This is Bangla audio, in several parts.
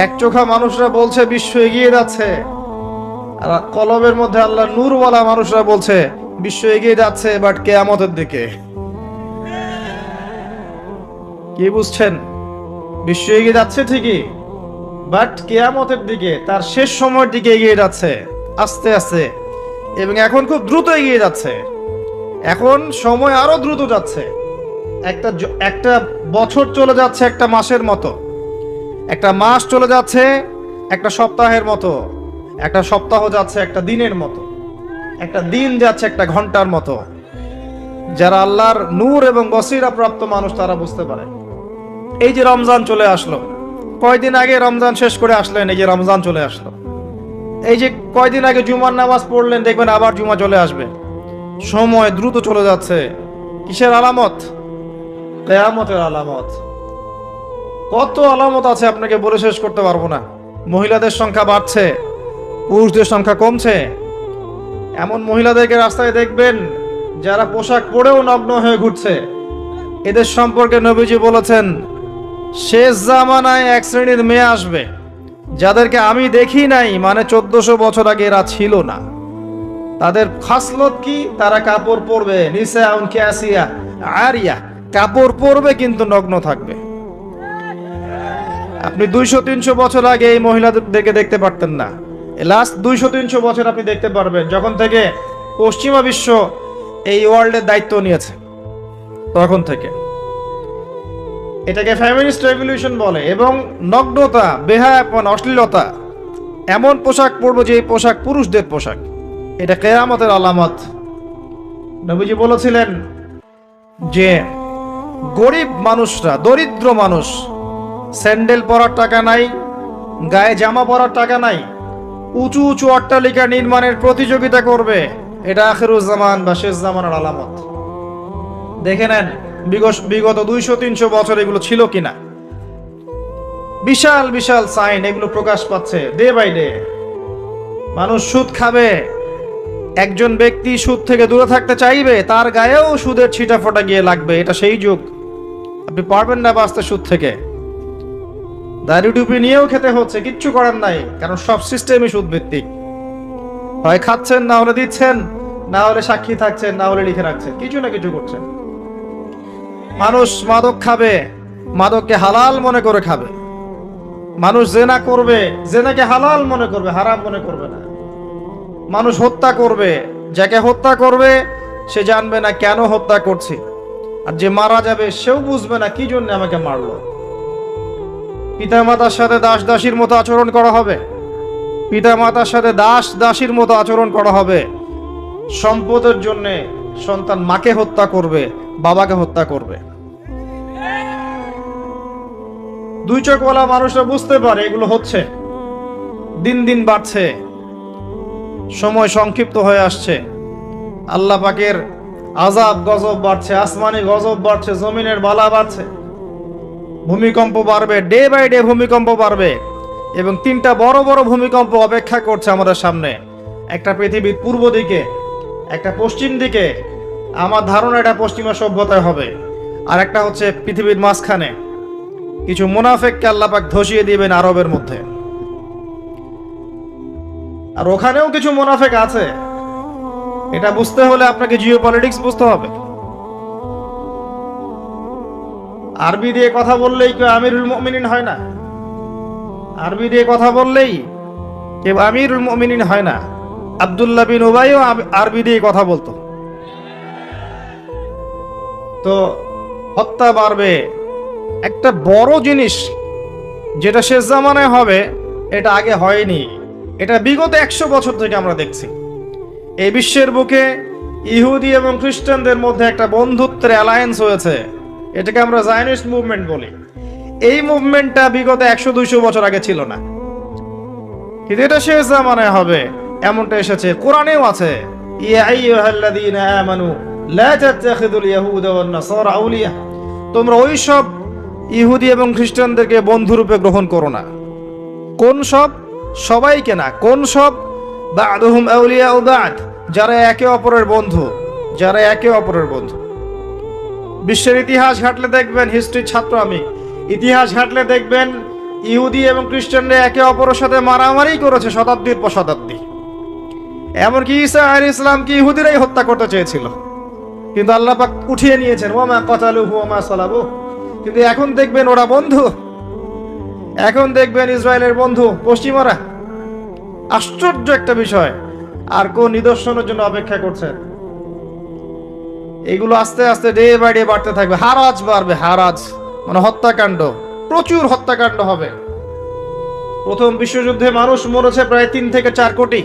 এক চোখা মানুষরা বলছে বিশ্ব এগিয়ে যাচ্ছে, আর কলবের মধ্যে আল্লাহ নূরওয়ালা মানুষরা বলছে বিশ্ব এগিয়ে যাচ্ছে বাট কিয়ামতের দিকে। কি বুঝছেন? বিশ্ব এগিয়ে যাচ্ছে ঠিকই, বাট কিয়ামতের দিকে, তার শেষ সময়ের দিকে এগিয়ে যাচ্ছে আস্তে আস্তে, এবং এখন খুব দ্রুত এগিয়ে যাচ্ছে। এখন সময় আরো দ্রুত যাচ্ছে। একটা বছর চলে যাচ্ছে একটা মাসের মতো, একটা মাস চলে যাচ্ছে একটা সপ্তাহের মতো, একটা সপ্তাহ যাচ্ছে একটা দিনের মতো, একটা দিন যাচ্ছে একটা ঘন্টার মতো। যারা আল্লাহর নূর এবং বসিরা প্রাপ্ত মানুষ তারা বুঝতে পারে। এই যে রমজান চলে আসলো, কয়দিন আগে রমজান শেষ করে আসলেন, এই যে রমজান চলে আসলো। এই যে কয়দিন আগে জুমার নামাজ পড়লেন, দেখবেন আবার জুমা চলে আসবে। সময় দ্রুত চলে যাচ্ছে। কিসের আলামত? কিয়ামতের আলামত। কত আলামত আছে আপনাকে বলে শেষ করতে পারবো না। মহিলাদের সংখ্যা বাড়ছে, পুরুষদের সংখ্যা কমছে। এমন মহিলাদেরকে রাস্তায় দেখবেন যারা পোশাক পরেও নগ্ন হয়ে ঘুরছে। এদের সম্পর্কে নবীজি বলেছেন, শেষ জামানায় এক শ্রেণীর মেয়ে আসবে যাদেরকে আমি দেখি নাই, মানে 1400 বছর আগে এরা ছিল না। তাদের খাসলত কি? তারা কাপড় পরবে, নিসাউন কাসিয়া আরিয়া, কাপড় পরবে কিন্তু নগ্ন থাকবে। আপনি 200-300 বছর আগে এই মহিলাদেরকে দেখতে পারতেন না। লাস্ট 200-300 বছর আপনি দেখতে পারবেন, যখন থেকে পশ্চিমা বিশ্ব এই ওয়ার্ল্ডের দায়িত্ব নিয়েছে তখন থেকে। এটাকে ফেমিনিস্ট রেভলিউশন বলে। এবং নগ্নতা, বেহায়াপন, অশ্লীলতা, এমন পোশাক পরবো যে এই পোশাক পুরুষদের পোশাক। এটা কিয়ামতের আলামত। নবীজি বলেছিলেন যে গরিব মানুষরা, দরিদ্র মানুষ, স্যান্ডেল পরার টাকা নাই, গায়ে জামা পরার টাকা নাই, উঁচু উঁচু অট্টালিকা নির্মাণের প্রতিযোগিতা করবে। এটা আখিরুজ্জামান বা শেষ জামানের আলামত। দেখে নেন বিগত 200-300 বছর এগুলো ছিল কিনা। বিশাল বিশাল সাইন এগুলো প্রকাশ পাচ্ছে ডে বাই ডে। মানুষ সুদ খাবে, একজন ব্যক্তি সুদ থেকে দূরে থাকতে চাইবে, তার গায়েও সুদের ছিটা ফোটা গিয়ে লাগবে। এটা সেই যুগ। আপনি পারবেন না বাঁচতে সুদ থেকে। দাড়ি টুপি নিয়েও খেতে হচ্ছে, কিচ্ছু করার নাই, কারণ সব সিস্টেমই সুদ ভিত্তিক। হয় খাচ্ছেন, না হলে দিচ্ছেন, না হলে সাক্ষী থাকছেন, না হলে লিখে রাখছেন, কিছু না কিছু করছেন। মানুষ মাদক খাবে, মাদককে হালাল মনে করে খাবে। মানুষ জেনা করবে, জেনাকে হালাল মনে করবে, হারাম মনে করবে না। মানুষ হত্যা করবে, যাকে হত্যা করবে সে জানবে না কেন হত্যা করছে, আর যে মারা যাবে সেও বুঝবে না কি জন্য আমাকে মারলো। পিতা মাতার সাথে দাস দাসীর মতো আচরণ করা হবে, পিতা মাতার সাথে দাস দাসীর মতো আচরণ করা হবে। সম্পদের জন্য সন্তান মাকে হত্যা করবে, বাবাকে হত্যা করবে। দুই চোখওয়ালা মানুষরা বুঝতে পারে এগুলো হচ্ছে, দিন দিন বাড়ছে, সময় সংক্ষিপ্ত হয়ে আসছে। আল্লাহ পাকের আযাব গজব বাড়ছে, আসমানি গজব বাড়ছে, জমিনের বালা বাড়ছে, ভূমিকম্প বাড়বে, ডে বাই ডে ভূমিকম্প বাড়বে। এবং 3টা বড় বড় ভূমিকম্প অপেক্ষা করছে আমাদের সামনে। একটা পৃথিবীর পূর্ব দিকে, একটা পশ্চিম দিকে। আমার ধারণা এটা পশ্চিমা সভ্যতায় হবে। আর একটা হচ্ছে পৃথিবীর মাঝখানে। কিছু মুনাফিককে আল্লাহ পাক ধসিয়ে দিবেন আরবের মধ্যে। আর ওখানেও কিছু মুনাফিক আছে। এটা বুঝতে হলে আপনাকে জিওপলিটিক্স বুঝতে হবে। আরবি দিয়ে কথা বললেই কেউ আমিরুল মুমিনিন হয় না। আরবি দিয়ে কথা বললেই কেউ আমিরুল মুমিনিন হয় না। আব্দুল্লাহ বিন উবাইও আরবি দিয়ে কথা বলতো। তো হত্যা বাড়বে। একটা বড় জিনিস যেটা শেষ জামানায় হবে, এটা আগে হয়নি। এটা বিগত 100 বছর থেকে আমরা দেখছি। এই বিশ্বের বুকে ইহুদি এবং খ্রিস্টানদের মধ্যে একটা বন্ধুত্বের অ্যালায়েন্স হয়েছে। এটাকে আমরা জায়নিস্ট মুভমেন্ট বলি। এই মুভমেন্টটা বিগত 100-200 বছর আগে ছিল না, কিন্তু এটা শেষ জামানায় হবে এমনটা এসেছে। কোরআনেও আছে, ইয়া আইয়ুহাল্লাযীনা আমানু লা তাত্তাখিযুল ইয়াহুদা ওয়ান নাসারা আউলিয়া, তোমরা ওই সব ইহুদি এবং খ্রিস্টানদেরকে বন্ধুরূপে গ্রহণ করো না। কোন সব? সবাইকে না। কোন সব? বা'দুহুম আউলিয়াউ বা'দ, যারা একে অপরের বন্ধু, যারা একে অপরের বন্ধু। বিশ্বের ইতিহাস ঘাটলে দেখবেন, হিস্ট্রির ছাত্র আমি, ইতিহাস ঘাটলে দেখবেন ইহুদি এবং খ্রিস্টানরা একে অপরের সাথে মারামারি করেছে শতাব্দীর পর শতাব্দী। এমনকি ঈসা আলাইহিস ইসলামকে ইহুদিরাই হত্যা করতে চেয়েছিল, কিন্তু আল্লাহ পাক উঠিয়ে নিয়েছেন, ওমা কাতালুহু ওমা সালাবুহু। কিন্তু এখন দেখবেন ওরা বন্ধু, এখন দেখবেন ইসরায়েলের বন্ধু পশ্চিমারা। আশ্চর্য একটা বিষয়। আর কোন নিদর্শনের জন্য অপেক্ষা করছেন? এগুলো আস্তে আস্তে ডে বাই ডে বাড়তে থাকবে, হারাজ বাড়বে, হারাজ মানে হত্যাকাণ্ড, প্রচুর হত্যাকাণ্ড হবে। প্রথম বিশ্বযুদ্ধে মানুষ মরেছে প্রায় ৩ থেকে ৪ কোটি,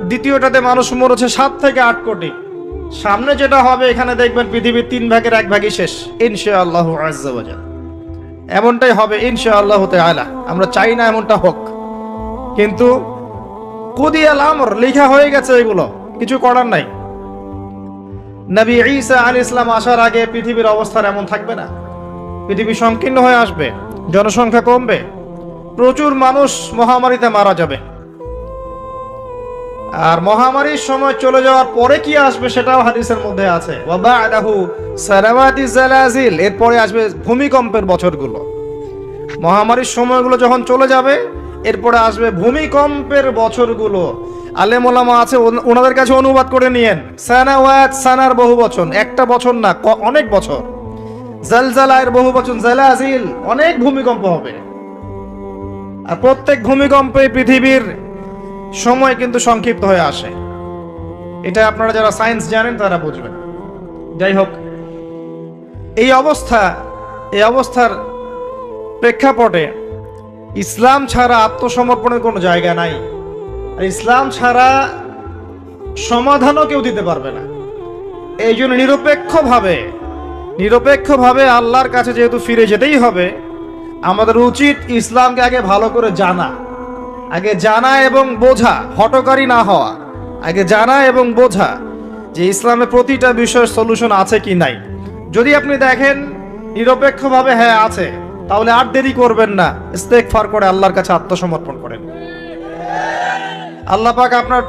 দ্বিতীয়টাতে মানুষ মরেছে ৭ থেকে ৮ কোটি। সামনে যেটা হবে, এখানে দেখবেন পৃথিবীর ৩ ভাগের 1 ভাগই শেষ ইনশাআল্লাহু আজ্জা ওয়া জাল। এমনটাই হবে ইনশাআল্লাহু তাআলা। আমরা চাই না এমনটা হোক, কিন্তু কুদিয়াল আমর, লেখা হয়ে গেছে, এগুলো কিছু করার নাই। নবী ঈসা আলাইহিস সালাম আসার আগে পৃথিবীর অবস্থা এমন থাকবে না। পৃথিবী সংকীর্ণ হয়ে আসবে, জনসংখ্যা কমবে, প্রচুর মানুষ মহামারীতে মারা যাবে। আর মহামারীর সময় চলে যাওয়ার পরে কি আসবে সেটাও হাদিসের মধ্যে আছে, ওয়া বা'দাহু সালাওয়াতি জালাজিল, এরপরে আসবে ভূমিকম্পের বছরগুলো। মহামারীর সময়গুলো যখন চলে যাবে, এরপরে আসবে ভূমিকম্পের বছরগুলো। আলেম ওলামা আছে, ওনাদের কাছে অনুবাদ করে নিয়েন। সানাওয়াত, সানার বহু বচন, একটা বছর না, অনেক বছর। জালজালার বহু বচন, জালাজিল, অনেক ভূমিকম্প হবে। আর প্রত্যেক ভূমিকম্পে পৃথিবীর সময় কিন্তু সংক্ষিপ্ত হয়ে আসে। এটা আপনারা যারা সায়েন্স জানেন তারা বুঝবেন। যাই হোক, এই অবস্থার প্রেক্ষাপটে ইসলাম ছাড়া আত্মসমর্পণের কোনো জায়গা নাই। আর ইসলাম ছাড়া সমাধানও কেউ দিতে পারবে না। এই জন্য নিরপেক্ষভাবে আল্লাহর কাছে যেহেতু ফিরে যেতেই হবে, আমাদের উচিত ইসলামকে আগে ভালো করে জানা এবং বোঝা, হটকারী না হওয়া। আগে জানা এবং বোঝা যে ইসলামের প্রতিটা বিষয়ের সলিউশন আছে কি নাই। যদি আপনি দেখেন নিরপেক্ষভাবে হ্যাঁ আছে, তাহলে আর দেরি করবেন না, ইস্তেগফার করে আল্লাহর কাছে আত্মসমর্পণ করেন। আল্লাহ পাক আপনার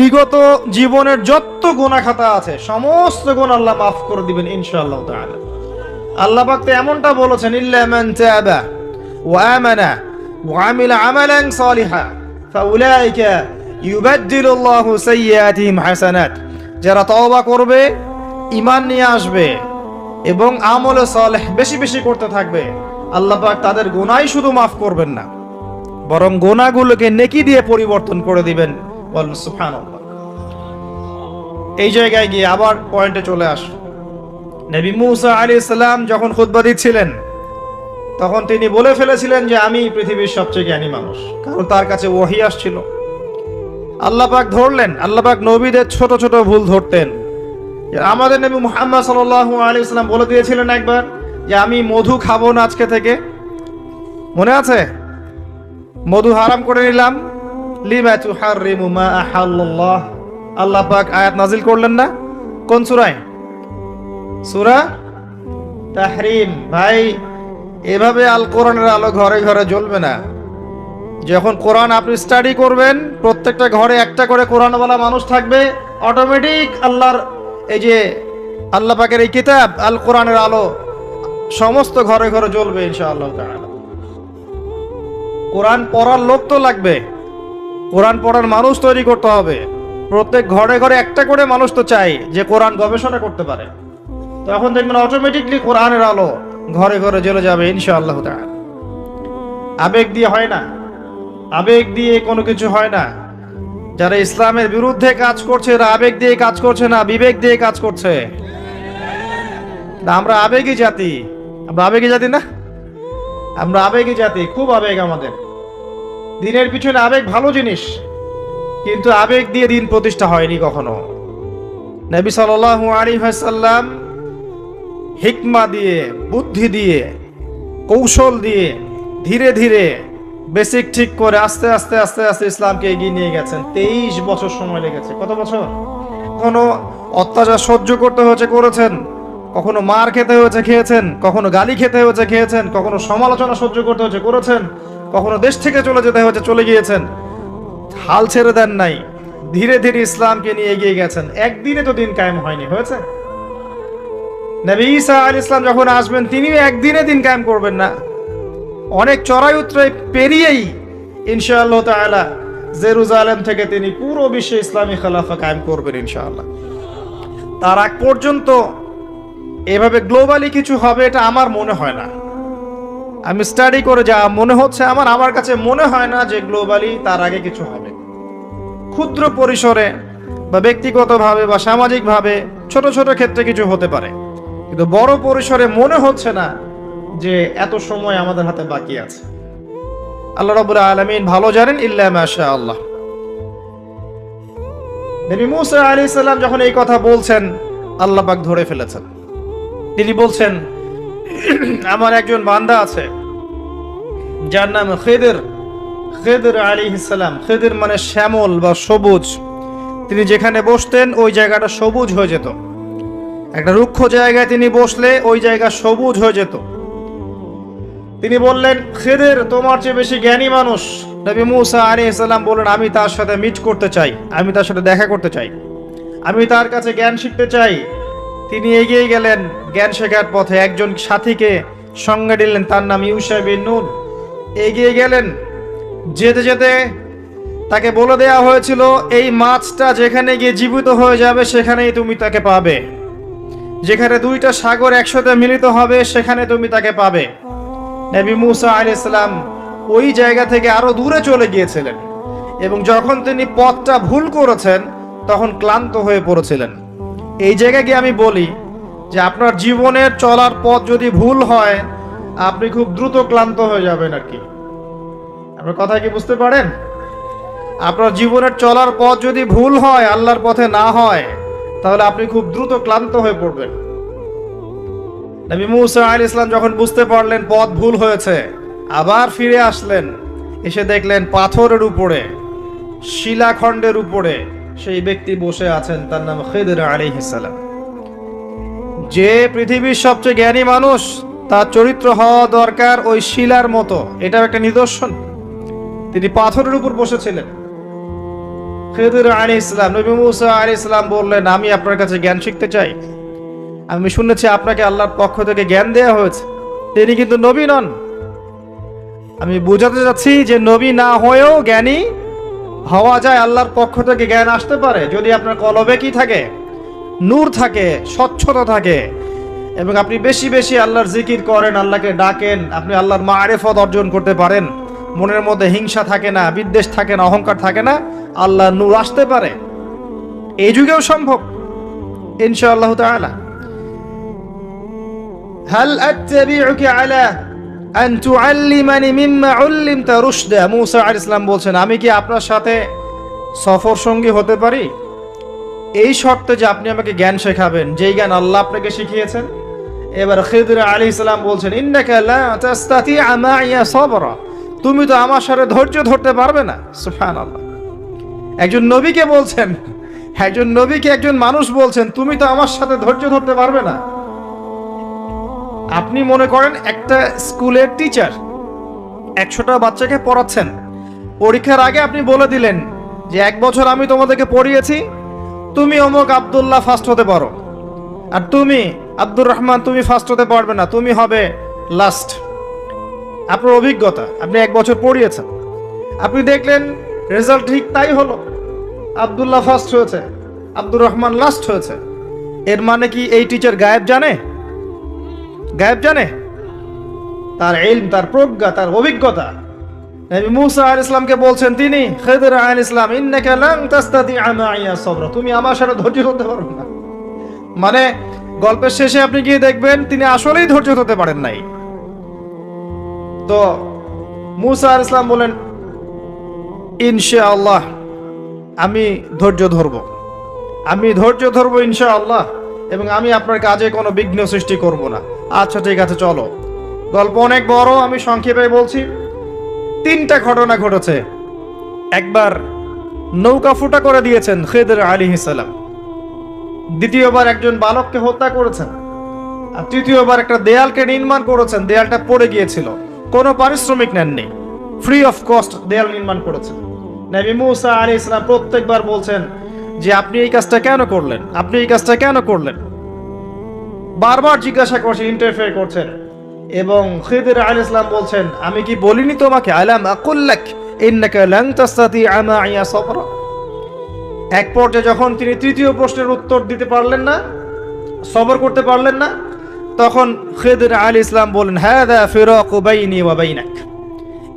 বিগত জীবনের যত গুনাহ খাতা আছে সমস্ত গুনাহ আল্লাহ মাফ করে দিবেন ইনশাআল্লাহ তাআলা। আল্লাহ পাক তো এমনটা বলেছেন, ইল্লা মান তাবা ওয়া আমানা ওয়া আমিলা আমালান সালিহা ফাউলাইকা ইউবাদদিলুল্লাহু সাইয়্যাতিহিম হাসানাত। যারা তওবা করবে, ঈমান নিয়ে আসবে এবং আমলে সালেহ বেশি বেশি করতে থাকবে, আল্লাহ পাক তাদের গুনাহই শুধু মাফ করবেন না, বরং গুনাহগুলোকে নেকি দিয়ে পরিবর্তন করে দিবেন। বলেন সুবহানাল্লাহ। এই জায়গায় গিয়ে আবার পয়েন্টে চলে আস। নবী মুসা আলাইহিস সালাম যখন খুতবা দিচ্ছিলেন, তখন তিনি বলে ফেলেছিলেন যে আমি পৃথিবীর সবচেয়ে জ্ঞানী মানুষ, কারণ তার কাছে ওহী আসছিল। আল্লাহ পাক ধরলেন, আল্লাহ পাক নবীদের ছোট ছোট ভুল ধরতেন। আমাদের নবী মুহাম্মদ সাল্লাল্লাহু আলাইহি ওয়াসাল্লাম বলে দিয়েছিলেন একবার যে আমি মধু খাবো না আজকে থেকে, মনে আছে? মধু হারাম করে নিলাম। লিমা তুহাররিমু মা আহাল্লাল্লাহ, আল্লাহ পাক আয়াত নাজিল করলেন না? কোন সূরায়? সূরা তাহরিম। ভাই, এভাবে আল কোরআনের আলো ঘরে ঘরে জ্বলবে না। যখন কোরআন আপনি স্টাডি করবেন, প্রত্যেকটা ঘরে একটা করে কোরআনওয়ালা মানুষ থাকবে, অটোমেটিক আল্লাহর এই যে আল্লাহ পাকের এই কিতাব আল কোরআনের আলো সমস্ত ঘরে ঘরে জ্বলবে ইনশাআল্লাহ তাআলা। কোরআন পড়ার লোক তো লাগবে, কোরআন পড়ার মানুষ তৈরি করতে হবে। প্রত্যেক ঘরে ঘরে একটা করে মানুষ তো চাই যে কোরআন গবেষণা করতে পারে। তো এখন দেখবেন অটোমেটিকলি কোরআনের আলো ঘরে ঘরে জ্বলে যাবে ইনশাআল্লাহ তাআলা। আবেগ দিয়ে হয় না, আবেগ দিয়ে কোনো কিছু হয় না। যারা ইসলামের বিরুদ্ধে কাজ করছে, এরা আবেগ দিয়ে কাজ করছে না, বিবেক দিয়ে কাজ করছে। আমরা আবেগী জাতি, আমরা আবেগী জাতি না, আমরা আবেগী জাতি, খুব আবেগ আমাদের। দিনের পিছনে আবেগ ভালো জিনিস, কিন্তু আবেগ দিয়ে দিন প্রতিষ্ঠা হয়নি কখনো। নবী সাল্লাল্লাহু আলাইহি ওয়াসাল্লাম হিকমা দিয়ে, বুদ্ধি দিয়ে, কৌশল দিয়ে ধীরে ধীরে বেসিক ঠিক করে আস্তে আস্তে আস্তে আস্তে ইসলামকে এগিয়ে নিয়ে গেছেন। 23 বছর সময় লেগেছে। কত বছর? কখনো অত্যাচার সহ্য করতে হয়েছে, করেছেন। কখনো মার খেতে হয়েছে, খেয়েছেন। কখনো গালি খেতে হয়েছে, খেয়েছেন। কখনো সমালোচনা সহ্য করতে হয়েছে, করেছেন। কখনো দেশ থেকে চলে যেতে হয়েছে, চলে গিয়েছেন। হাল ছেড়ে দেন নাই, ধীরে ধীরে ইসলামকে নিয়ে এগিয়ে গেছেন। একদিনে তো দিন কায়েম হয়নি, হয়েছে? নবী ঈসা আলাইহিস সালাম যখন আসবেন, তিনিও একদিনে দিন কায়েম করবেন না, অনেক চড়াই উতরাই পেরিয়েই ইনশাআল্লাহ তাআলা জেরুজালেম থেকে তিনি পুরো বিশ্বে ইসলামী খেলাফা কায়েম করবেন ইনশাআল্লাহ। তার আগ পর্যন্ত এভাবে গ্লোবালি কিছু হবে এটা আমার মনে হয় না। আমি স্টাডি করে যা মনে হচ্ছে আমার কাছে মনে হয় না যে গ্লোবালি তার আগে কিছু হবে। ক্ষুদ্র পরিসরে বা ব্যক্তিগতভাবে বা সামাজিকভাবে ছোট ছোট ক্ষেত্রে কিছু হতে পারে, কিন্তু বড় পরিসরে মনে হচ্ছে না যে এত সময় আমাদের হাতে বাকি আছে। আল্লাহ রাব্বুল আলামিন ভালো জানেন, ইল্লা মাশাআল্লাহ। নবী মুসা আলাইহিস সালাম যখন এই কথা বলছেন, আল্লাহ পাক ধরে ফেলেছেন। তিনি বলছেন, আমার একজন বান্দা আছে যার নাম খিদির। খিদির আলাইহিস সালাম, খিদির মানে শ্যামল বা সবুজ। তিনি যেখানে বসতেন ওই জায়গাটা সবুজ হয়ে যেত। একটা রুক্ষ জায়গায় তিনি বসলে ওই জায়গা সবুজ হয়ে যেত। তিনি বললেন, খিদির তোমার চেয়ে বেশি জ্ঞানী মানুষ। নবী মুসা আলাইহিস সালাম বললেন, আমি তার সাথে মিট করতে চাই, আমি তার সাথে দেখা করতে চাই, আমি তার কাছে জ্ঞান শিখতে চাই। তিনি এগিয়ে গেলেন জ্ঞান শেখার পথে। একজন সাথীকে সঙ্গে দিলেন, তার নাম ইউশা বিন নূন। এগিয়ে গেলেন, যেতে যেতে তাকে বলে দেয়া হয়েছিল, এই মাছটা যেখানে গিয়ে জীবিত হয়ে যাবে সেখানেই তুমি তাকে পাবে। যেখানে দুইটা সাগর একসাথে মিলিত হবে সেখানে তুমি তাকে পাবে। নবী মুসা আলাইহিস সালাম ওই জায়গা থেকে আরো দূরে চলে গিয়েছিলেন এবং যখন তিনি পথটা ভুল করেছেন তখন ক্লান্ত হয়ে পড়েছিলেন। এই জায়গায় গিয়ে আমি বলি যে আপনার জীবনের চলার পথ যদি ভুল হয় আপনি খুব দ্রুত ক্লান্ত হয়ে যাবেন আর কি। আপনার কথা কি বুঝতে পারেন? আপনার জীবনের চলার পথ যদি ভুল হয়, আল্লাহর পথে না হয়, তাহলে আপনি খুব দ্রুত ক্লান্ত হয়ে পড়বেন। নবী মুসা আলাইহিস সালাম যখন বুঝতে পারলেন পথ ভুল হয়েছে, আবার ফিরে আসলেন। এসে দেখলেন পাথরের উপরে, শিলাখণ্ডের উপরে সেই ব্যক্তি বসে আছেন, তার নাম খিদির আলাইহিস সালাম। যে পৃথিবীর সবচেয়ে জ্ঞানী মানুষ, তার চরিত্র হওয়া দরকার ওই শিলার মতো। এটাও একটা নিদর্শন। তিনি পাথরের উপর বসেছিলেন। খিদির আলাইহিস সালাম, নবী মুসা আলাইহিস সালাম বললেন, আমি আপনার কাছে জ্ঞান শিখতে চাই। আমি শুনেছি আপনাকে আল্লাহর পক্ষ থেকে জ্ঞান দেয়া হয়েছে। তিনি কিন্তু নবী নন। আমি বোঝাতে চাচ্ছি যে নবী না হয়েও জ্ঞানী হওয়া যায়, আল্লাহর পক্ষ থেকে জ্ঞান আসতে পারে যদি আপনার কলবে কি থাকে, নূর থাকে, স্বচ্ছতা থাকে এবং আপনি বেশি বেশি আল্লাহর জিকির করেন, আল্লাহকে ডাকেন, আপনি আল্লাহর মারিফত অর্জন করতে পারেন। মনের মধ্যে হিংসা থাকে না, বিদ্বেষ থাকে না, অহংকার থাকে না, আল্লাহর নূর আসতে পারে। এই যুগেও সম্ভব ইনশাআল্লাহ তাআলা। হাল আত্তাবিউকা আলা আন তুআল্লিমানি মিম্মা উল্লিমতা রুশদা। মুসা আলাইহিস সালাম বলছেন, আমি কি আপনার সাথে সফর সঙ্গী হতে পারি এই শর্তে যে আপনি আমাকে জ্ঞান শেখাবেন, যেই জ্ঞান আল্লাহ আপনাকে শিখিয়েছেন। এবার খিদির আলাইহিস সালাম বলছেন, ইন্নাকা লা তাস্তাতিআ মাইয়া সাবরা, তুমি তো আমার সাথে ধৈর্য ধরতে পারবে না। সুবহানাল্লাহ। একজন নবীকে বলছেন, একজন নবীকে একজন মানুষ বলছেন, তুমি তো আমার সাথে ধৈর্য ধরতে পারবে না। আপনি মনে করেন একটা স্কুলের টিচার 100টা বাচ্চাকে পড়াচ্ছেন। পরীক্ষার আগে আপনি বলে দিলেন যে 1 বছর আমি তোমাদেরকে পড়িয়েছি, তুমি অমুক আব্দুল্লাহ ফার্স্ট হতে পারো, আর তুমি আব্দুর রহমান তুমি ফার্স্ট হতে পারবে না, তুমি হবে লাস্ট। আপনার অভিজ্ঞতা, আপনি 1 বছর পড়িয়েছেন, আপনি দেখলেন রেজাল্ট ঠিক তাই হলো, আব্দুল্লাহ ফার্স্ট হয়েছে, আব্দুর রহমান লাস্ট হয়েছে। এর মানে কি এই টিচার গায়েব জানে? গায়েব জানে? তার ইলম, তার প্রজ্ঞা, তার অভিজ্ঞতা। নবী মুসা আলাইহিস সালামকে বলছেন তিনি, খিদির আলাইহিস সালাম, ইন্নাকা লান তাস্তাতিআ মাইয়া সাবরা, তুমি আমার সাথে ধৈর্য ধরতে পারবে না। মানে গল্পের শেষে আপনি গিয়ে দেখবেন তিনি আসলেই ধৈর্য ধরতে পারেন নাই। তো মুসা আলাইহিস সালাম বলেন, ইনশাআল্লাহ আমি ধৈর্য ধরব, আমি ধৈর্য ধরব ইনশাআল্লাহ, এবং আমি আপনার কাজে কোনো বিঘ্ন সৃষ্টি করব না। আচ্ছা ঠিক আছে, চলো। গল্প অনেক বড়, আমি সংক্ষেপে বলছি। 3টা ঘটনা ঘটেছে। একবার নৌকা ফুটা করে দিয়েছেন খিদির আলাইহিস সালাম, দ্বিতীয়বার একজন বালককে হত্যা করেছেন, আর তৃতীয়বার একটা দেয়ালকে নির্মাণ করেছেন। দেয়ালটা পড়ে গিয়েছিল, কোনো পারিশ্রমিক নেননি, ফ্রি অফ কস্ট দেয়াল নির্মাণ করেছেন। নবী মুসা আলাইহিস সালাম প্রত্যেকবার বলছেন যে আপনি এই কাজটা কেন করলেন, আপনি এই কাজটা কেন করলেন, বারবার জিজ্ঞাসা করছেন, ইন্টারফেয়ার করছেন। এবং খিদির আলাইহিস সালাম বলছেন, আমি কি বলিনি তোমাকে, আলাম আকুল লাক ইন্নাকা লান তাসতাতিআ মাইয়া সাবরা। এক পর্যায়ে যখন তিনি তৃতীয় প্রশ্নের উত্তর দিতে পারলেন না, সবর করতে পারলেন না, তখন খিদির আলাইহিস সালাম বলেন, হাযা ফিরাকু বাইনি ওয়া বাইনাক,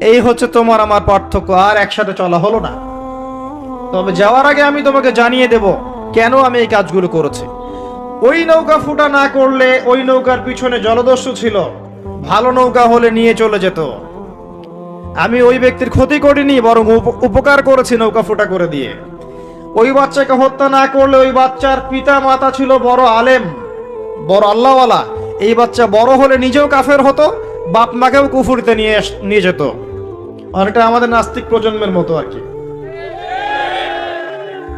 এই হচ্ছে তোমার আমার পার্থক্য, আর একসাথে চলা হলো না। তবে যাওয়ার আগে আমি তোমাকে জানিয়ে দেব কেন আমি এই কাজগুলো করেছি। ওই নৌকা ফুটা না করলে ওই নৌকার পিছনে জলদস্যু ছিল, ভালো নৌকা হলে নিয়ে চলে যেত। আমি ওই ব্যক্তির ক্ষতি করিনি, বরং উপকার করেছি নৌকা ফুটা করে দিয়ে। ওই বাচ্চাকে হত্যা না করলে ওই বাচ্চার পিতা মাতা ছিল বড় আলেম, বড় আল্লাহওয়ালা, এই বাচ্চা বড় হলে নিজেও কাফের হতো, বাপ মাকেও কুফরিতে নিয়ে যেত। অনেকটা আমাদের নাস্তিক প্রজন্মের মতো আর কি।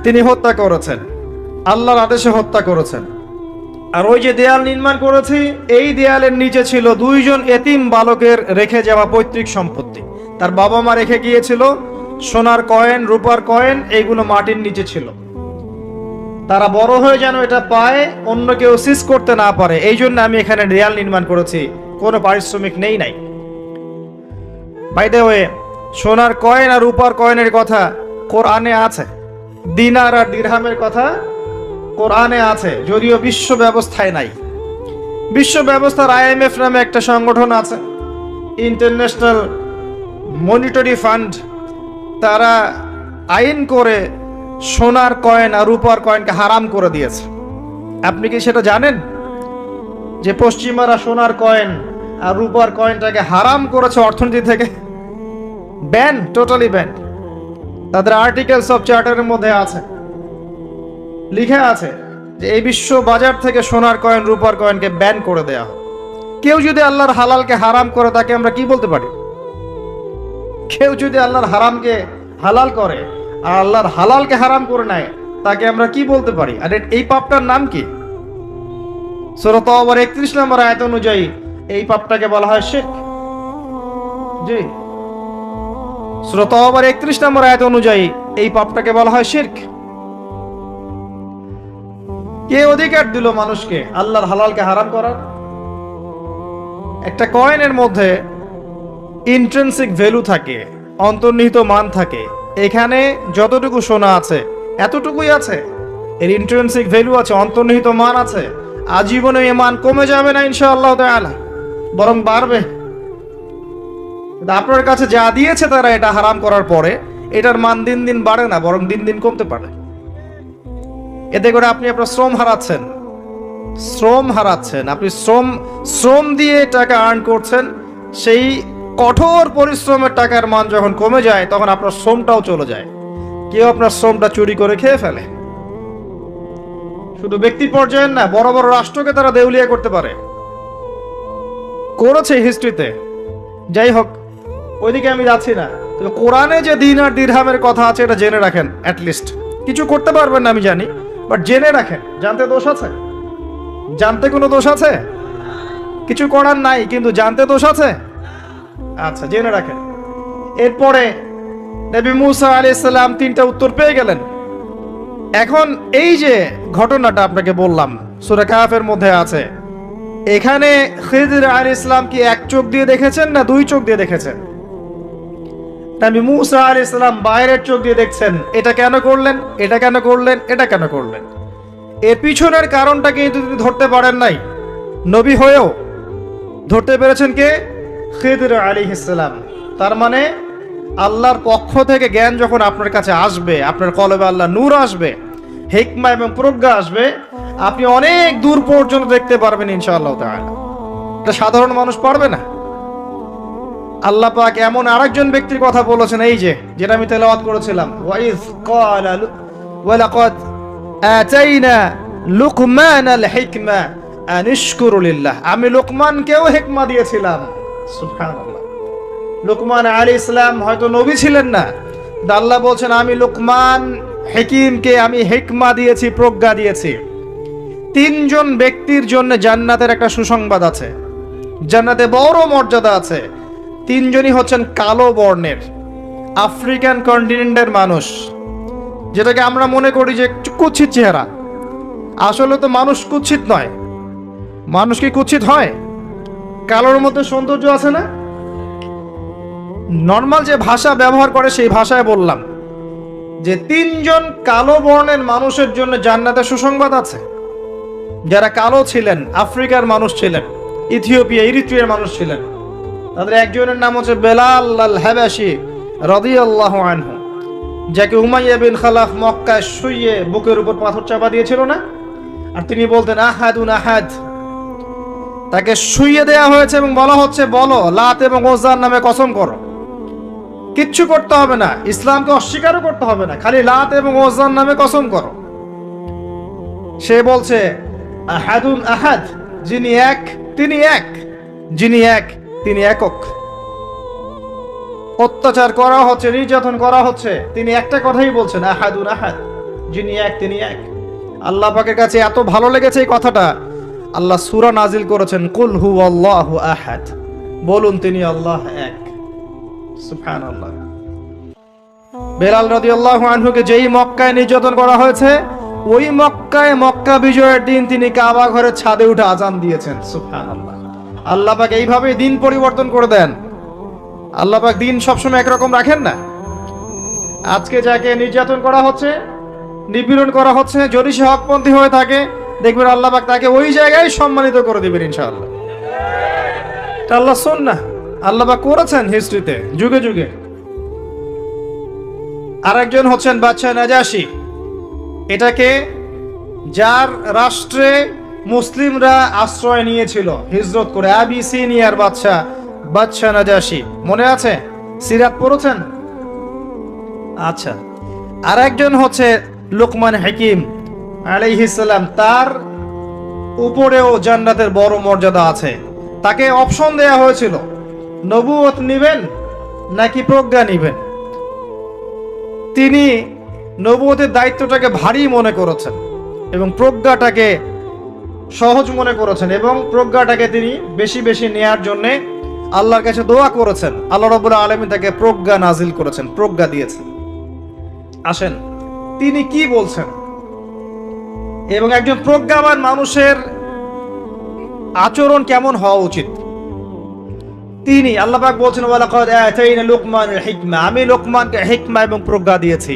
তিনি হত্যা করেছেন, আল্লাহর আদেশে হত্যা করেছেন। আর ওই যে দেয়াল নির্মাণ করেছি, এই দেয়ালের নিচে ছিল 2 জন এতিম বালকের রেখে যাওয়া পৈতৃক সম্পত্তি। তার বাবা মা রেখে গিয়েছিল সোনার কয়েন, রূপার কয়েন, এইগুলো মাটির নিচে ছিল। তারা বড় হয়ে যেন এটা পায়, অন্য কেউ সিজ করতে না পারে, এই জন্য আমি এখানে দেয়াল নির্মাণ করেছি, কোনো পারিশ্রমিক নেই নাই। বাই দ্য ওয়ে, সোনার কয়েন আর রূপার কয়েনের কথা কোরআনে আছে, দিনার আর দিরহামের কথা কোরআনে আছে, যদিও বিশ্ব ব্যবস্থায় নাই। বিশ্ব ব্যবস্থার IMF নামে একটা সংগঠন আছে, ইন্টারন্যাশনাল মনিটারি ফান্ড, তারা আইন করে সোনার কয়েন আর রূপার কয়েনকে হারাম করে দিয়েছে। আপনি কি সেটা জানেন যে পশ্চিমারা সোনার কয়েন আর রূপার কয়েনটাকে হারাম করেছে অর্থনীতি থেকে? Ban, totally ban. তাদের আর্টিকেলস অফ চার্টারের মধ্যে আছে, লিখে আছে যে এই বিশ্ব বাজার থেকে সোনার কয়েন রূপার কয়েনকে ব্যান করে দেয়া হয়। কেউ যদি আল্লাহর হালালকে হারাম করে, তাকে আমরা কি বলতে পারি? কেউ যদি আল্লাহর হারামকে হালাল করে আর আল্লাহর হালালকে হারাম করে নেয়, তাকে আমরা কি বলতে পারি? আর এই পাপটার নাম কি? সূরা তাওবার 31 নম্বর আয়াত অনুযায়ী এই পাপটাকে বলা হয় শিরক। জি, সূরা তাওবার 31 নম্বর আয়াত অনুযায়ী এই পাপটাকে বলা হয় শিরক। কে অধিকার দিল মানুষকে আল্লাহর হালালকে হারাম করার? একটা কয়েনের মধ্যে ইন্ট্রিনসিক ভ্যালু থাকে, অন্তর্নিহিত মান থাকে। এখানে যতটুকু সোনা আছে এতটুকুই আছে, এর ইন্ট্রিনসিক ভ্যালু আছে, অন্তর্নিহিত মান আছে। আজীবনে এই মান কমে যাবে না ইনশাআল্লাহ তাআলা, বরং বাড়বে। আপনার কাছে যা দিয়েছে তারা এটা হারাম করার পরে, এটার মান দিন দিন বাড়ে না, বরং দিন দিন কমতে পারে। এতে করে আপনি আপনার শ্রম হারাচ্ছেন, শ্রম হারাচ্ছেন। আপনি শ্রম দিয়ে টাকা আর্ন করছেন, সেই কঠোর পরিশ্রমের টাকার মান যখন কমে যায়, তখন আপনার শ্রমটাও চলে যায়। কেউ আপনার শ্রমটা চুরি করে খেয়ে ফেলে। শুধু ব্যক্তি পর্যায়ে না, বড় বড় রাষ্ট্রকে তারা দেউলিয়া করতে পারে, করেছে হিস্ট্রিতে। যাই হোক, ওইদিকে আমি যাচ্ছি না। তবে কোরআনে যে দিন আর দিরহামের কথা আছে, এটা জেনে রাখেন। অ্যাটলিস্ট কিছু করতে পারবেন না আমি জানি, বাট জেনে রাখেন। জানতে দোষ আছে? জানতে কোনো দোষ আছে? কিছু করার নাই, কিন্তু জানতে দোষ আছে? আচ্ছা, জেনে রাখেন। এরপরে নবী মুসা আলাইহিস সালাম 3টা উত্তর পেয়ে গেলেন। এখন এই যে ঘটনাটা আপনাকে বললাম, সূরা কাহফের মধ্যে আছে, এখানে খিদির আলাইহিস সালাম কি 1 চোখ দিয়ে দেখেছেন না 2 চোখ দিয়ে দেখেছেন? নবী মুসা আলাইহিস সালাম বাইরের চোখ দিয়ে দেখছেন। এটা কেন করলেন, এটা কেন করলেন, এটা কেন করলেন? এর পিছনের কারণটা কিন্তু তিনি ধরতে পারেন নাই। নবী হয়েও ধরতে পেরেছেন কে? খিদির আলাইহিস সালাম। তার মানে আল্লাহর পক্ষ থেকে জ্ঞান যখন আপনার কাছে আসবে, আপনার কলবে আল্লাহ নূর আসবে, হিকমা এবং প্রজ্ঞা আসবে, আপনি অনেক দূর পর্যন্ত দেখতে পারবেন ইনশাআল্লাহ তাআলা। এটা সাধারণ মানুষ পারবে না। আল্লাহ পাক এমন আরেকজন ব্যক্তির কথা বলেছেন, এই যে যেটা আমি তেলাওয়াত করেছিলাম, ওয়াইজ ক্বালা ওয়ালাকাদ আতাইনা লুকমানাল হিকমা আন ইশকুরু লিল্লাহ। আমি লুকমানকেও হিকমা দিয়েছিলাম। সুবহানাল্লাহ। লুকমান আলাইহিস সালাম হয়তো নবী ছিলেন না, আল্লাহ বলছেন আমি লুকমান হাকিমকে আমি হিকমা দিয়েছি, প্রজ্ঞা দিয়েছি। 3 জন ব্যক্তির জন্য জান্নাতের একটা সুসংবাদ আছে, জান্নাতে বড় মর্যাদা আছে। 3 জনই হচ্ছেন কালো বর্ণের, আফ্রিকান কন্টিনেন্টের মানুষ, যেটাকে আমরা মনে করি যে কুৎসিত চেহারা। আসলে তো মানুষ কুৎসিত নয়। মানুষ কি কুৎসিত হয়? কালোর মধ্যে সৌন্দর্য আছে না? নর্মাল যে ভাষা ব্যবহার করে সেই ভাষায় বললাম যে 3 জন কালো বর্ণের মানুষের জন্য জান্নাতে সুসংবাদ আছে। যারা কালো ছিলেন, আফ্রিকার মানুষ ছিলেন, ইথিওপিয়া ইরিট্রিয়ার মানুষ ছিলেন, তাদের একজনের নাম হচ্ছে বেলাল আল হাবাশি রাদিয়াল্লাহু আনহু, যাকে উমাইয়া বিন খালাফ মক্কায় শুইয়ে বুকের উপর পাথর চাপা দিয়েছিল না? আর তিনি বলতেন আহাদুন আহাদ। তাকে শুইয়ে দেয়া হয়েছে এবং বলা হচ্ছে বলো লাত এবং ওজ্জার নামে কসম করো। কিচ্ছু করতে হবে না, ইসলামকে অস্বীকারও করতে হবে না, খালি লাত এবং ওজ্জার নামে কসম করো। সে বলছে আহাদুন আহাদ, যিনি এক তিনি এক, যিনি এক তিনি একক। অত্যাচার করা হচ্ছে, নির্যাতন করা হচ্ছে, তিনি একটা কথাই বলছেন আহাদুন আহাদ, যিনি এক তিনি এক। আল্লাহ পাকের কাছে এত ভালো লেগেছে এই কথাটা, আল্লাহ সূরা নাজিল করেছেন কুল হুয়াল্লাহু আহাদ, বলুন তিনি আল্লাহ এক। সুবহানাল্লাহ। বেলাল রাদিয়াল্লাহু আনহুকে যেই মক্কায় নির্যাতন করা হয়েছে, ওই মক্কায় মক্কা বিজয়ের দিন তিনি কাবা ঘরের ছাদে উঠে আজান দিয়েছেন। সুবহানাল্লাহ। আল্লাহ পাক এইভাবে দিন পরিবর্তন করে দেন। আল্লাহ পাক দিন সবসময় একরকম রাখেন না। আজকে যাকে নির্যাতন করা হচ্ছে, নিপীড়ন করা হচ্ছে, যদি সে হকপন্থী হয়ে থাকে, দেখবেন আল্লাহ পাক তাকে ওই জায়গায় সম্মানিত করে দিবেন ইনশাআল্লাহ। এটা আল্লাহ সুন্নাহ, আল্লাহ পাক করেছেন হিস্ট্রিতে যুগে যুগে। আরেকজন হচ্ছেন বাদশা নাজাশি। এটাকে যার রাষ্ট্রে মুসলিমরা আশ্রয় নিয়েছিল হিজরত করে, আবিসিনিয়ার বাদশা নাজাশি, মনে আছে? সিরাত পড়েছেন? আচ্ছা। আরেকজন হচ্ছে লুকমান হাকিম আলাইহিস সালাম, তার উপরেও জান্নাতের বড় মর্যাদা আছে। তাকে অপশন দেয়া হয়েছিল নবুয়ত নিবেন নাকি প্রজ্ঞা নিবেন। তিনি নবুয়তের দায়িত্বটাকে ভারী মনে করেছেন এবং প্রজ্ঞাটাকে সহজ মনে করেছেন, এবং প্রজ্ঞাটাকে তিনি বেশি বেশি নেয়ার জন্য আল্লাহর কাছে দোয়া করেছেন। আল্লাহ রাব্বুল আলামিন তাকে প্রজ্ঞা নাজিল করেছেন, প্রজ্ঞা দিয়েছেন। আসেন তিনি কি বলছেন, এবং একজন প্রজ্ঞাবান মানুষের আচরণ কেমন হওয়া উচিত। তিনি আল্লাহ পাক বলছেন ওয়ালাকাদ আতাইনা লুকমানাল হিকমা, আমি লোকমানকে হিকমা এবং প্রজ্ঞা দিয়েছি,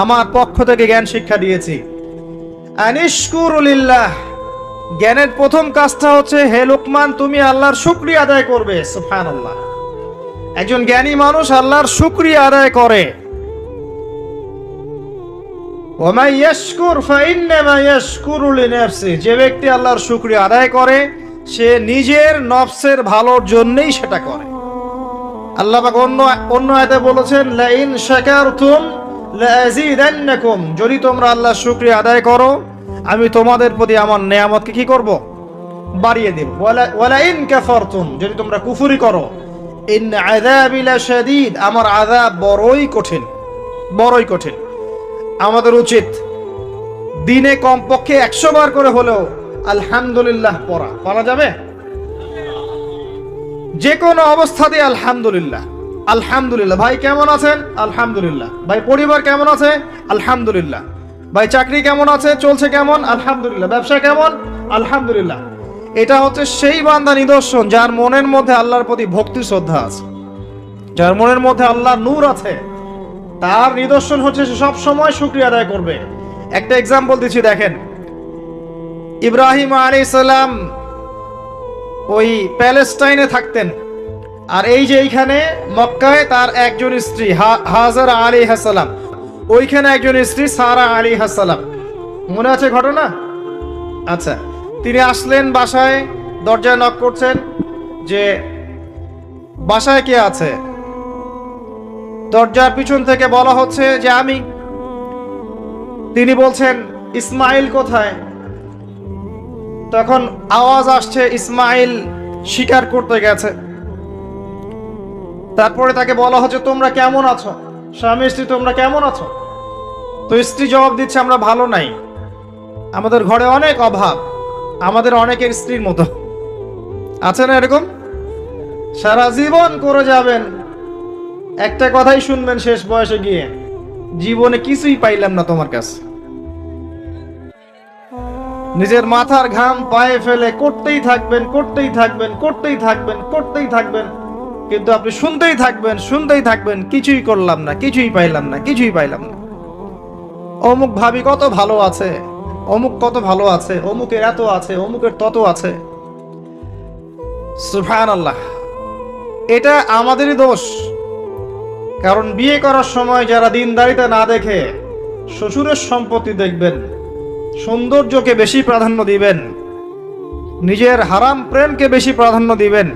আমার পক্ষ থেকে জ্ঞান শিক্ষা দিয়েছি। আনিশকুরু লিল্লাহ, জ্ঞানের প্রথম কাজটা হচ্ছে হে লোকমান তুমি আল্লাহর শুকরিয়া আদায় করবে। সুবহানাল্লাহ। একজন জ্ঞানী মানুষ আল্লাহর শুকরিয়া আদায় করে। ওয়া ইয়াশকুর ফাইন্নামা ইয়াশকুরু লিনাফসি, যে ব্যক্তি আল্লাহর শুকরিয়া আদায় করে সে নিজের নফসের ভালোর জন্যই সেটা করে। আল্লাহ পাক অন্য আয়াতে বলেছেন লা ইন শাকারতুম লাযীদান্নাকুম, যদি তোমরা আল্লাহর শুকরিয়া আদায় করো আমি তোমাদের প্রতি আমার নেয়ামতকে কি করব? বাড়িয়ে দেব। ওয়ালা ইন কাফারতুম, যদি তোমরা কুফরি করো, ইন আযাবি লাশাদীদ, আমার আযাব বড়ই কঠিন, বড়ই কঠিন। আমাদের উচিত দিনে কমপক্ষে 100 বার করে হলেও আলহামদুলিল্লাহ পড়া যাবে? যে কোনো অবস্থাতে আলহামদুলিল্লাহ, আলহামদুলিল্লাহ। ভাই কেমন আছেন? আলহামদুলিল্লাহ। ভাই পরিবার কেমন আছে? আলহামদুলিল্লাহ। ভাই চাকরি কেমন আছে, চলছে কেমন? আলহামদুলিল্লাহ। ব্যবসা কেমন? আলহামদুলিল্লাহ। এটা হচ্ছে সেই বান্দা নিদর্শন যার মনের মধ্যে আল্লাহর প্রতি ভক্তি শ্রদ্ধা আছে, যার মনের মধ্যে আল্লাহর নূর আছে। তার নিদর্শন হচ্ছে সে সব সময় শুকরিয়া আদায় করবে। একটা এক্সাম্পল দিচ্ছি, দেখেন ইব্রাহিম আলাইহিস সালাম ওই প্যালেস্টাইনে থাকতেন, আর এই যে এইখানে মক্কায় তার একজন স্ত্রী হাজারা আলাইহিস সালাম, ওইখানে একজন স্ত্রী সারা আলাইহিস সালাম। মনে আছে ঘটনা? আচ্ছা, তিনি আসলেন বাসায়, দরজায় নক করছেন যে বাসায় কে আছে। দরজার পিছন থেকে বলা হচ্ছে যে আমি। তিনি বলছেন ইসমাইল কোথায়? তখন আওয়াজ আসছে ইসমাইল শিকার করতে গেছে। তারপরে তাকে বলা হচ্ছে তোমরা কেমন আছো, স্বামী স্ত্রী তোমরা কেমন আছো? তো স্ত্রী জবাব দিচ্ছে আমরা ভালো নাই, আমাদের ঘরে অনেক অভাব, আমাদের অনেকের স্ত্রীর মতো। আছে না এরকম? সারা জীবন করে যাবেন, একটা কথাই শুনবেন শেষ বয়সে গিয়ে, জীবনে কিছুই পাইলাম না তোমার কাছে। নিজের মাথার ঘাম পায়ে ফেলে করতেই থাকবেন, করতেই থাকবেন, করতেই থাকবেন, করতেই থাকবেন, কিন্তু আপনি শুনতেই থাকবেন, শুনতেই থাকবেন, কিছুই করলাম না, কিছুই পাইলাম না, কিছুই পাইলাম না। অমুক ভাবি কত ভালো আছে, অমুক কত ভালো আছে, অমুকের এত আছে, অমুকের তত আছে। সুবহানাল্লাহ। এটা আমাদেরই দোষ। কারণ বিয়ে করার সময় যারা দিনদারিতা না দেখে শ্বশুরের সম্পত্তি দেখবেন, সৌন্দর্যকে বেশি প্রাধান্য দিবেন, নিজের হারাম প্রেমকে বেশি প্রাধান্য দিবেন,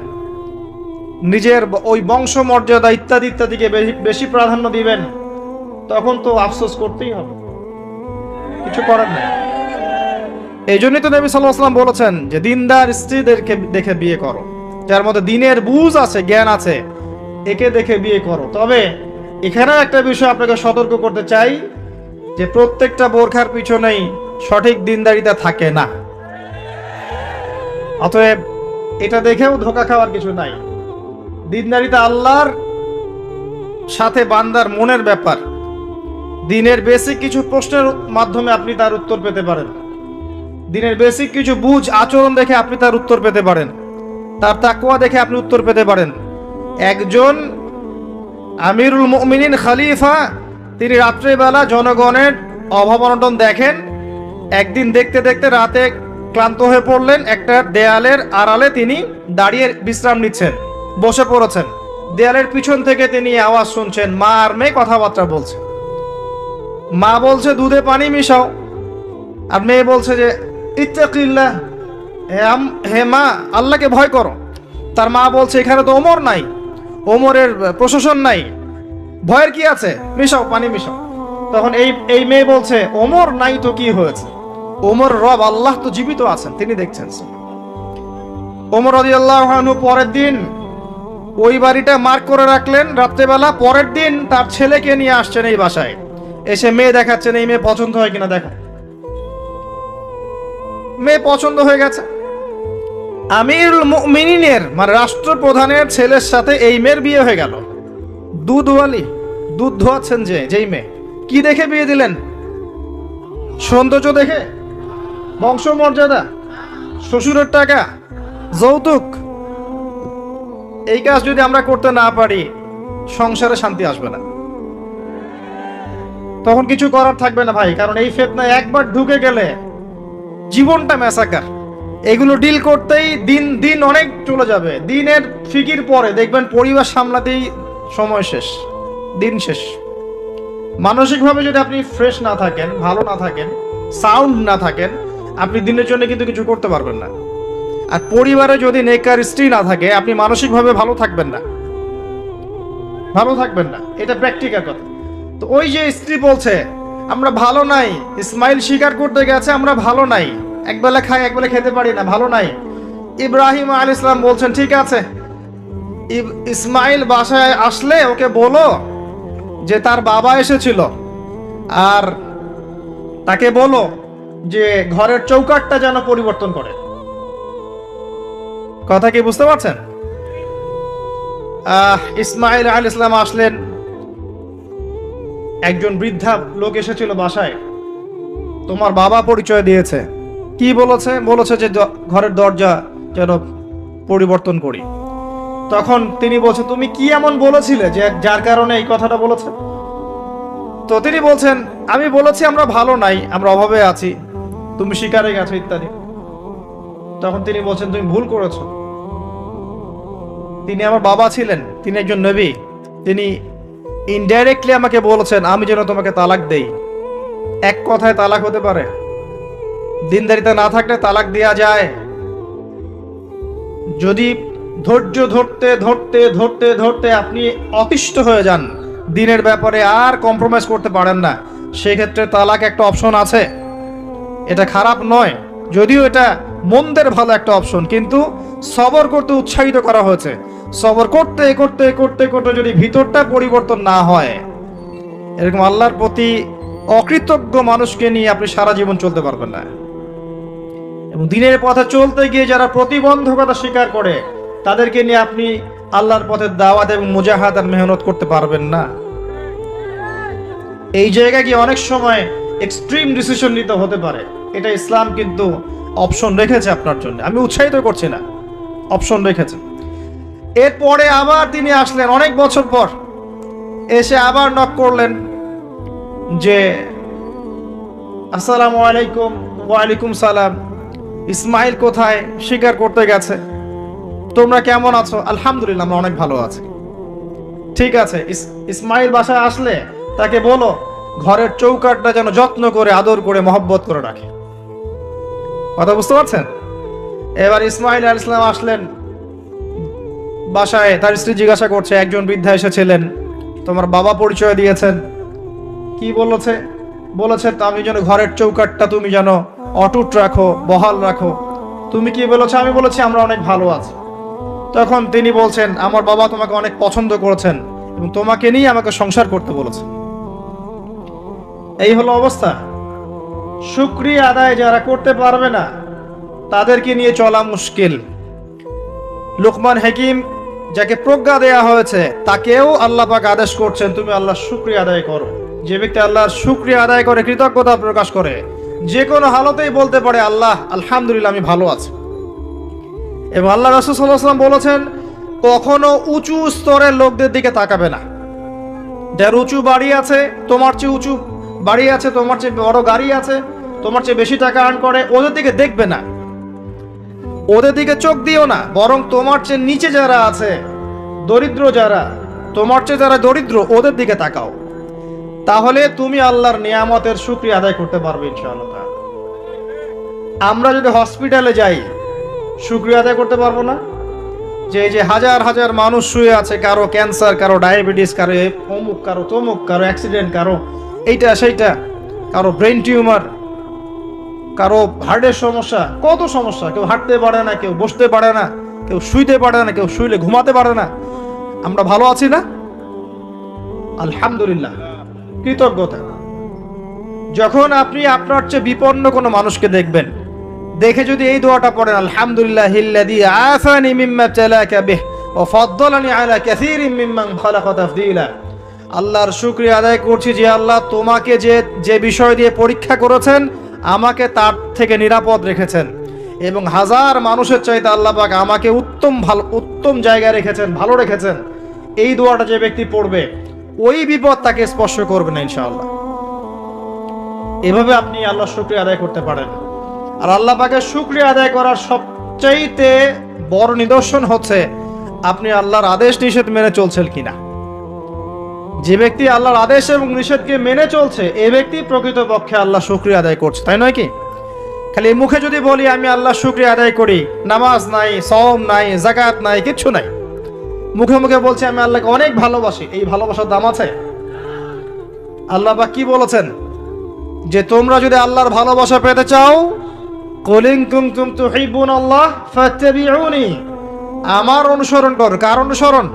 নিজের ওই বংশ মর্যাদা ইত্যাদি ইত্যাদিকে বেশি প্রাধান্য দিবেন, তখন তো আফসোস করতেই হবে, কিছু করার নেই। এই জন্যই তো নবী সাল্লাল্লাহু আলাইহি ওয়াসাল্লাম বলেছেন যে দিনদার স্ত্রীদেরকে দেখে বিয়ে করো, যার মধ্যে দিনের বুঝ আছে, জ্ঞান আছে, একে দেখে বিয়ে করো। তবে এখানে একটা বিষয় আপনাকে সতর্ক করতে চাই যে প্রত্যেকটা বোরখার পিছনেই সঠিক দিনদারিতা থাকে না। অতএব এটা দেখেও ধোঁকা খাওয়ার কিছু নাই। দিনদারিতা আল্লাহর সাথে বান্দার মনের ব্যাপার। দিনের বেসিক কিছু প্রশ্নের মাধ্যমে আপনি তার উত্তর পেতে পারেন, দিনের বেসিক কিছু বুঝ আচরণ দেখে আপনি তার উত্তর পেতে পারেন, তার তাকওয়া দেখে আপনি উত্তর পেতে পারেন। একজন আমিরুল মুমিনিন খলিফা, তিনি রাত্রেবেলা জনগণের অভাব অনটন দেখেন। একদিন দেখতে দেখতে রাতে ক্লান্ত হয়ে পড়লেন, একটা দেয়ালের আড়ালে তিনি দাঁড়িয়ে বিশ্রাম নিচ্ছেন, বসে পড়েছেন। দেয়ালের পিছন থেকে তিনি আওয়াজ শুনছেন, মা আর মেয়ে কথাবার্তা বলছে। মা বলছে দুধে পানি মিশাও, আর মেয়ে বলছে যে ইত্তাকিল্লাহ, হে মা আল্লাহকে ভয় করো। তার মা বলছে এখানে তো ওমর নাই, ওমরের প্রশাসন নাই, ভয়ের কি আছে, মিশাও, পানি মিশাও। তখন এই মেয়ে বলছে ওমর নাই তো কি হয়েছে, ওমর রব আল্লাহ তো জীবিত আছেন, তিনি দেখছেন। ওমর রাদিয়াল্লাহু আনহু পরের দিন ওই বাড়িটা মার্ক করে রাখলেন রাত্রেবেলা। পরের দিন তার ছেলেকে নিয়ে আসছেন এই বাসায়, এসে মেয়ে দেখাচ্ছেন, এই মেয়ে পছন্দ হয় কিনা দেখো। মেয়ে পছন্দ হয়ে গেছে। আমিরুল মুমিনিনের মানে রাষ্ট্রপ্রধানের ছেলের সাথে এই মেয়ের বিয়ে হয়ে গেল। দুধওয়ালি, দুধ ধোয়াচ্ছেন যেই মেয়ে, কি দেখে বিয়ে দিলেন? সৌন্দর্য দেখে, বংশমর্যাদা, শ্বশুরের টাকা, যৌতুক। এই কাজ যদি আমরা করতে না পারি, সংসারে শান্তি আসবে না, তখন কিছু করার থাকবে না ভাই। কারণ এই ফিতনায় একবার ঢুকে গেলে জীবনটা ম্যাসাকার। এগুলো ডিল করতেই দিন দিন অনেক চলে যাবে। দিনের ফিকির পরে দেখবেন পরিবার সামলাতেই সময় শেষ, দিন শেষ। মানসিকভাবে যদি আপনি ফ্রেশ না থাকেন, ভালো না থাকেন, সাউন্ড না থাকেন, আপনি দিনের জন্য কিন্তু কিছু করতে পারবেন না। আর পরিবারে যদি নেককার স্ত্রী না থাকে, আপনি মানসিকভাবে ভালো থাকবেন না, ভালো থাকবেন না, এটা প্র্যাকটিক্যাল কথা। তো ওই যে স্ত্রী বলছে আমরা ভালো নাই, ইসমাইল স্বীকার করতে গেছে আমরা ভালো নাই, একবেলা খাই একবেলা খেতে পারি না, ভালো নাই। ইব্রাহিম আলাইহিস সালাম বলছেন ঠিক আছে, ইসমাইল বাসায় আসলে ওকে বলো যে তার বাবা এসেছিল, আর তাকে বলো যে ঘরের চৌকাঠটা যেন পরিবর্তন করে। কথা কি বুঝতে পারছেন? ইসমাইল আলাইহিস সালাম আসলেন, একজন বৃদ্ধা লোক এসেছিল বাসায়, তোমার বাবা পরিচয় দিয়েছে। কি বলেছে? বলেছে যে ঘরের দরজা যেন পরিবর্তন করি। তখন তিনি বলছেন তুমি কি এমন বলেছিলে যে যার কারণে এই কথাটা বলেছে? তো তিনি বলছেন আমি বলেছি আমরা ভালো নাই, আমরা অভাবে আছি, তুমি শিকারে গেছো ইত্যাদি। তখন তিনি বলছেন তুমি ভুল করেছো, তিনি আমার বাবা ছিলেন, তিনি একজন নবী, তিনি ইনডাইরেক্টলি আমাকে বলেছেন আমি যেন তোমাকে তালাক দেই। এক কথায় তালাক হতে পারে? দিনদারিতা না থাকলে তালাক দেয়া যায়। যদি ধৈর্য ধরতে ধরতে ধরতে ধরতে আপনি অতিষ্ঠ হয়ে যান, দিনের ব্যাপারে আর কম্প্রোমাইজ করতে পারেন না, সেক্ষেত্রে তালাক একটা অপশন আছে। এটা খারাপ নয়, যদিও এটা মন্দের ভালো একটা অপশন, কিন্তু সবর করতে উৎসাহিত করা হয়েছে। সবর করতে করতে করতে করতে যদি ভিতরটা পরিবর্তন না হয়, এরকম আল্লাহর প্রতি অকৃতজ্ঞ মানুষকে নিয়ে আপনি সারা জীবন চলতে পারবেন না। এবং দিনের পথে চলতে গিয়ে যারা প্রতিবন্ধকতা স্বীকার করে, তাদেরকে নিয়ে আপনি আল্লাহর পথে দাওয়াত এবং মুজাহাদ আর মেহনত করতে পারবেন না। এই জায়গায় গিয়ে অনেক সময় এক্সট্রিম ডিসিশন নিতে হতে পারে। এটা ইসলাম কিন্তু অপশন রেখেছে আপনার জন্য, আমি উৎসাহিত করছি না, অপশন রেখেছে। এরপরে আবার তিনি আসলেন অনেক বছর পর, এসে আবার নক করলেন যে আসসালামু আলাইকুম। ওয়ালাইকুম সালাম। ইসমাইল কোথায়? শিকার করতে গেছে। তোমরা কেমন আছো? আলহামদুলিল্লাহ, আমরা অনেক ভালো আছি। ঠিক আছে, ইসমাইল বাসায় আসলে তাকে বলো ঘরের চৌকাঠটা যেন যত্ন করে, আদর করে, মহব্বত করে রাখে। কথা বুঝতে পারছেন? এবার ইসমাইল আলাইহিস সালাম আসলেন বাসায়, তার স্ত্রী জিজ্ঞাসা করছে, একজন বৃদ্ধা এসেছিলেন, তোমার বাবা পরিচয় দিয়েছেন, কি বলেছে? বলেছেন তো আমি যেন ঘরের চৌকাঠটা তুমি যেন অটুট রাখো, বহাল রাখো। তুমি কি বলেছো? আমি বলেছি আমরা অনেক ভালো আছি। তখন তিনি বলছেন, আমার বাবা তোমাকে অনেক পছন্দ করেছেন এবং তোমাকে নিয়ে আমাকে সংসার করতে বলেছে। এই হলো অবস্থা। শুকরিয়া আদায় যারা করতে পারবে না তাদেরকে নিয়ে চলা মুশকিল। লুকমান হাকিম, যাকে প্রজ্ঞা দেয়া হয়েছে, তাকেও আল্লাহ পাক আদেশ করছেন তুমি আল্লাহর শুকরিয়া আদায় করো। যে ব্যক্তি আল্লাহর শুকরিয়া আদায় করে, কৃতজ্ঞতা প্রকাশ করে, যে কোনো হালতেই বলতে পারে আল্লাহ আলহামদুলিল্লাহ আমি ভালো আছি। এবং আল্লাহ রাসূল সাল্লাল্লাহু আলাইহি ওয়াসাল্লাম বলেছেন, কখনো উঁচু স্তরের লোকদের দিকে তাকাবে না। যার উঁচু বাড়ি আছে, তোমার চেয়ে উঁচু বাড়ি আছে, তোমার চেয়ে বড় গাড়ি আছে, তোমার চেয়ে বেশি টাকা আর্ন করে, ওদের দিকে দেখবে না, ওদের দিকে চোখ দিও না। বরং তোমার চেয়ে নিচে যারা আছে, দরিদ্র যারা, তোমার চেয়ে যারা দরিদ্র, ওদের দিকে তাকাও। তাহলে তুমি আল্লাহর নিয়ামতের শুকরিয়া আদায় করতে পারবে ইনশাআল্লাহ। আমরা যদি হসপিটালে যাই, শুকরিয়া আদায় করতে পারবো না? যে এই যে হাজার হাজার মানুষ শুয়ে আছে, কারো ক্যান্সার, কারো ডায়াবেটিস, কারো অমুক, কারো তমুক, কারো অ্যাক্সিডেন্ট, কারো এইটা সেইটা, কারো ব্রেন টিউমার, কারো হার্টের সমস্যা, কত সমস্যা। কেউ হাঁটতে পারে না, কেউ বসতে পারে না, কেউ শুইতে পারে না, কেউ শুইলে ঘুমাতে পারে না। আমরা ভালো আছি না? আলহামদুলিল্লাহ, কৃতজ্ঞতা। যখন আপনি আপনার চেয়ে বিপন্ন কোনো মানুষকে দেখবেন, দেখে যদি এই দোয়াটা পড়েন, আলহামদুলিল্লাহিল্লাযী আফানি মিম্মা ইবতালাকা বিহি ওয়া ফাদ্দালানি আলা কাসীরিম মিম্মান খালাকা তাফদীলা। আল্লাহর শুকরিয়া আদায় করছি যে আল্লাহ তোমাকে যে বিষয় দিয়ে পরীক্ষা করেছেন, আমাকে তার থেকে নিরাপদ রেখেছেন এবং হাজার মানুষের চাইতে আল্লাহ পাক আমাকে উত্তম জায়গায় রেখেছেন, ভালো রেখেছেন। এই দোয়াটা যে ব্যক্তি পড়বে, ওই বিপদ তাকে স্পর্শ করবে না ইনশাআল্লাহ। এভাবে আপনি আল্লাহর শুকরিয়া আদায় করতে পারেন। আর আল্লাহ পাকের শুকরিয়া আদায় করার সবচাইতে বড় নিদর্শন হচ্ছে আপনি আল্লাহর আদেশ নিষেধ মেনে চলছেন কিনা। যে ব্যক্তি আল্লাহর আদেশ এবং নিষেধকে মেনে চলছে, এই ব্যক্তি প্রকৃতপক্ষে আল্লাহ শুকরিয়া আদায় করছে, তাই নয় কি? খালি মুখে যদি বলি আমি আল্লাহ শুকরিয়া আদায় করি, নামাজ নাই, সওম নাই, যাকাত নাই, কিচ্ছু নাই, মুখে মুখে বলছি আমি আল্লাহকে অনেক ভালোবাসি, এই ভালোবাসার দাম আছে? আল্লাহ পাক কি বলেছেন? যে তোমরা যদি আল্লাহর ভালোবাসা পেতে চাও, কুল ইন কুনতুম তুহিব্বুনাল্লাহ ফাত্তাবিউনি, আমার অনুসরণ করো। কার অনুসরণ?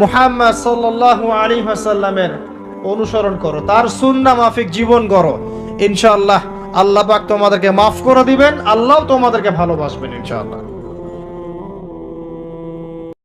মুহাম্মদ সাল্লাল্লাহু আলাইহি ওয়াসাল্লামের অনুসরণ করো, তার সুন্নাহ মাফিক জীবন করো। ইনশাআল্লাহ আল্লাহ পাক তোমাদেরকে মাফ করে দিবেন, আল্লাহ তোমাদেরকে ভালোবাসবেন ইনশাআল্লাহ।